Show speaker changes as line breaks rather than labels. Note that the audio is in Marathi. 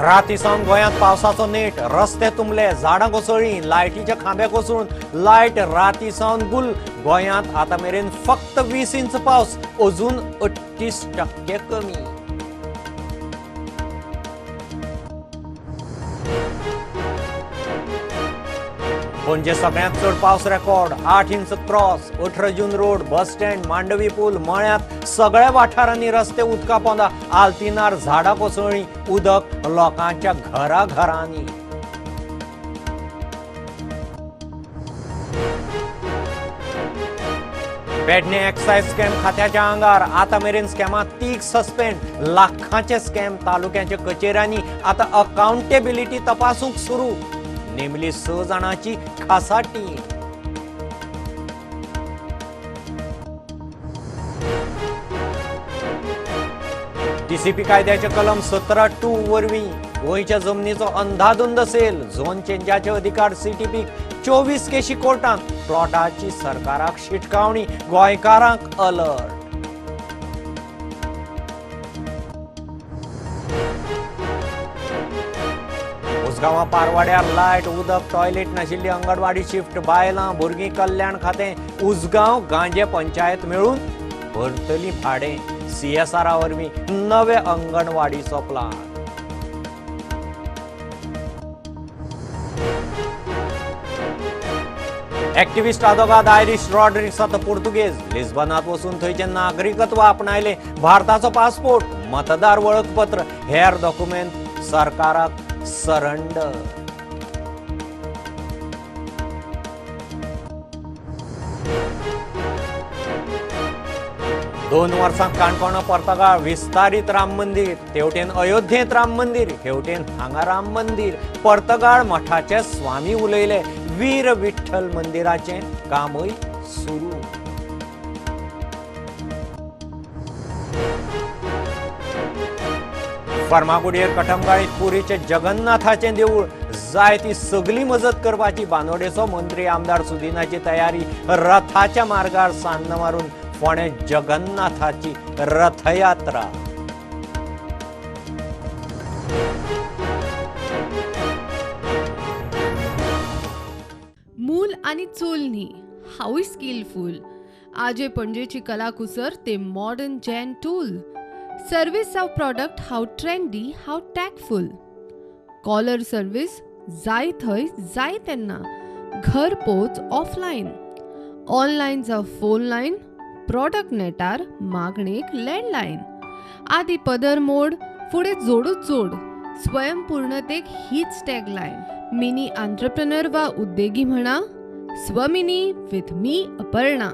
रातीसावन गोंयांत पावसाचो नेट, रस्ते तुंबले, झाडां कोसळ्ळीं, लायटीचे खांबे कोसळून लायट रातीसावन गुल. गोंयांत आतां मेरेन फक्त 20 इंच पावस, अजून 38% कमी. पणजे सगळ्यांत चड पावस रेकॉर्ड, 8 इंच क्रॉस. 18 जून रोड, बस स्टँड, मांडवी पूल, मळ्यांत सगळ्या वाठारांनी रस्ते उदका पोंदा. आल्तिनार झाडां कोसळ्ळीं, उदक लोकांच्या घरांनी. पेडणे एक्सायज स्कॅम खात्याच्या आंगार, आतां मेरेन स्कॅमांत तीग सस्पेंड. लाखांचे स्कॅम तालुक्यांच्या कचेऱ्यांनी आतां अकाउंटेबिलिटी तपासूंक सुरू. नेमली 6 जाणांची खासा टीम. टीसीपी कायद्याचे कलम 17(2) वरवीं गोंयच्या जमनीचो अंधाधुंद सेल. झोन चेंजाचे अधिकार सीटीपीक. 24 केशी कोर्टांत. प्लॉटाची सरकाराक शिटकावणी. गोंयकारांक अलर्ट. उसगांवां पारवाड्यार लायट, उदक, टॉयलेट नाशिल्ली अंगणवाडी शिफ्ट. बायलां भुरगीं कल्याण खातें उसगांव गांजे पंचायत मेळून भरतली भाडें. सीएसआरा वरवीं नवे अंगणवाडीचो प्लान. एक्टिव्हिस्ट आदोगाद आयरिश रॉड्रिक्स आतां पुर्तुगेज. लिस्बनात वचून थंयचें नागरिकत्व आपणायलें. भारताचो पासपोर्ट, मतदार वळखपत्र, हेर डॉक्युमेंट सरकाराक सरेंडर. दोन वर्सां काणकोण पर्तगाळ विस्तारीत राम मंदिर. तेवटेन अयोध्येंत राम मंदिर, हेवटेन हांगा राम मंदिर. पर्तगाळ मठाचे स्वामी उलयले. वीर विठ्ठल मंदिराचें कामय सुरू. फर्मागुडयेर कटमगाळीत पुरीचे जगन्नाथाचें देवूळ. जाय ती सगळी मजत करपाची बांदोडेचो मंत्री आमदार सुदिनाची तयारी. रथाच्या मार्गार सान्न मारून फोंडे जगन्नाथाची रथयात्रा.
मूल आणि चूल न्ही, हाऊय स्किलफुल. आजे पणजेची कलाकुसर ते modern gen tool. Service of product हाऊ ट्रेंडी, हाऊ टॅकफुल. कॉलर सर्विस जाय थंय जाय तेन्ना. घर पोच ऑफलायन. ऑनलायन जावं फोन लायन. प्रोडक्ट नेटार मागणेक लँडलायन. आदी पदर मोड, फुडें जोडूच जोड. स्वयंपूर्णतेक हीच टॅगलायन. मिनी एंटरप्रेन्योर वा उद्देगी म्हणा. स्वमिनी विथ मी अपर्णा.